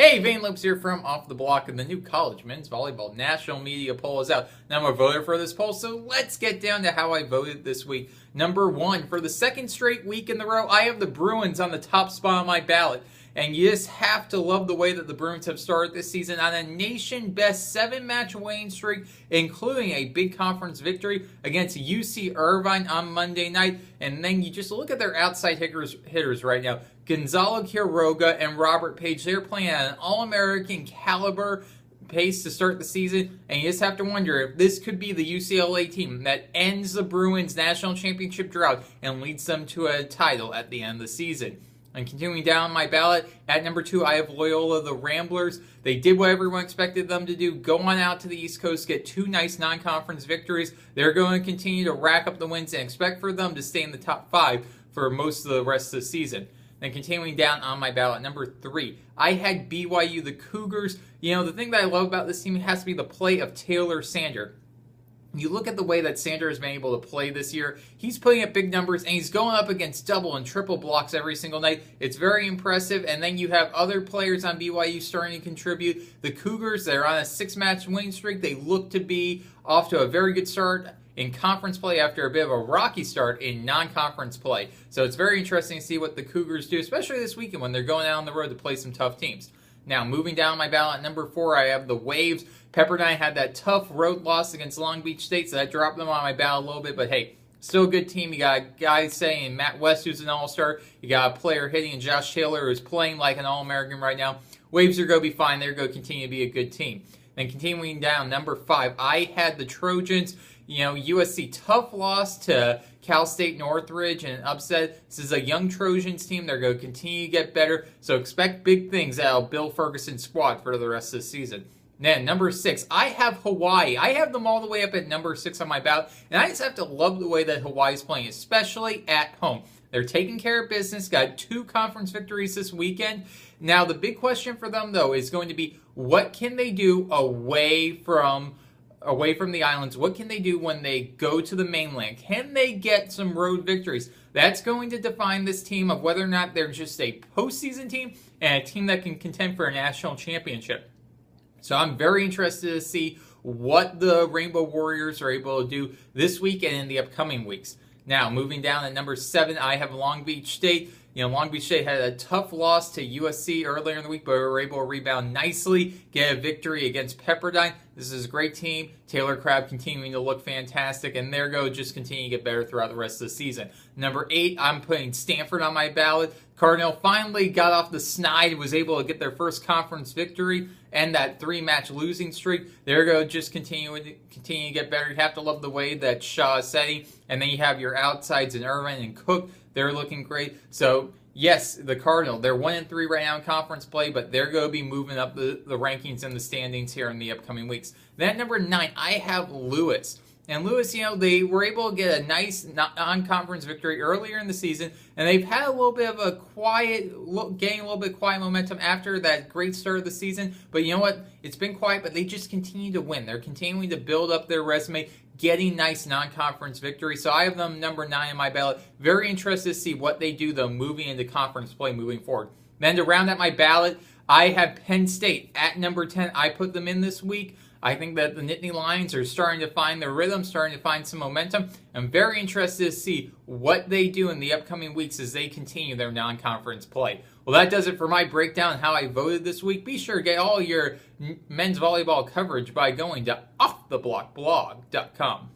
Hey, Vane Lopes here from Off the Block, and the new college men's volleyball national media poll is out. Now I'm a voter for this poll, so let's get down to how I voted this week. Number one, for the second straight week in the row, I have the Bruins on the top spot on my ballot. And you just have to love the way that the Bruins have started this season on a nation-best 7-match winning streak, including a big conference victory against UC Irvine on Monday night. And then you just look at their outside hitters right now. Gonzalo Quiroga and Robert Page, they're playing at an All-American caliber pace to start the season, and you just have to wonder if this could be the UCLA team that ends the Bruins' national championship drought and leads them to a title at the end of the season. And continuing down my ballot, at number 2, I have Loyola the Ramblers. They did what everyone expected them to do. Go on out to the East Coast, get 2 nice non-conference victories. They're going to continue to rack up the wins and expect for them to stay in the top 5 for most of the rest of the season. Then continuing down on my ballot, number 3, I had BYU the Cougars. You know, the thing that I love about this team has to be the play of Taylor Sander. You look at the way that Sander has been able to play this year. He's putting up big numbers, and he's going up against double and triple blocks every single night. It's very impressive. And then you have other players on BYU starting to contribute. The Cougars, they're on a 6-match winning streak. They look to be off to a very good start in conference play after a bit of a rocky start in non-conference play. So it's very interesting to see what the Cougars do, especially this weekend when they're going out on the road to play some tough teams. Now, moving down my ballot, number 4, I have the Waves. Pepperdine had that tough road loss against Long Beach State, so that dropped them on my ballot a little bit. But hey, still a good team. You got a guy saying Matt West, who's an all-star. You got a player hitting, and Josh Taylor, who's playing like an All-American right now. Waves are going to be fine. They're going to continue to be a good team. Then continuing down, number 5, I had the Trojans. You know, USC, tough loss to Cal State Northridge and an upset. This is a young Trojans team. They're going to continue to get better, so expect big things out of Bill Ferguson's squad for the rest of the season. Then, number 6, I have Hawaii. I have them all the way up at number 6 on my ballot, and I just have to love the way that Hawaii's playing, especially at home. They're taking care of business, got 2 conference victories this weekend. Now, the big question for them, though, is going to be what can they do away from the islands? What can they do when they go to the mainland? Can they get some road victories? That's going to define this team of whether or not they're just a postseason team and a team that can contend for a national championship. So I'm very interested to see what the Rainbow Warriors are able to do this week and in the upcoming weeks. Now, moving down at number 7, I have Long Beach State. You know, Long Beach State had a tough loss to USC earlier in the week, but were able to rebound nicely, get a victory against Pepperdine. This is a great team. Taylor Crabb continuing to look fantastic, and their go just continue to get better throughout the rest of the season. Number 8, I'm putting Stanford on my ballot. Cardinal finally got off the snide, was able to get their first conference victory and that 3-match losing streak. Their go just continue to get better. You have to love the way that Shaw is setting, and then you have your outsides in Irvine and Cook. They're looking great. So, yes, the Cardinal, they're 1-3 right now in conference play, but they're going to be moving up the rankings and the standings here in the upcoming weeks. Then at number 9, I have Lewis. And Lewis, you know, they were able to get a nice non-conference victory earlier in the season, and they've had a little bit of a getting a little bit quiet momentum after that great start of the season. But you know what? It's been quiet, but they just continue to win. They're continuing to build up their resume, getting nice non-conference victories. So I have them number 9 on my ballot. Very interested to see what they do, though, moving into conference play moving forward. Then to round out my ballot, I have Penn State at number 10. I put them in this week. I think that the Nittany Lions are starting to find their rhythm, starting to find some momentum. I'm very interested to see what they do in the upcoming weeks as they continue their non-conference play. Well, that does it for my breakdown on how I voted this week. Be sure to get all your men's volleyball coverage by going to offtheblockblog.com.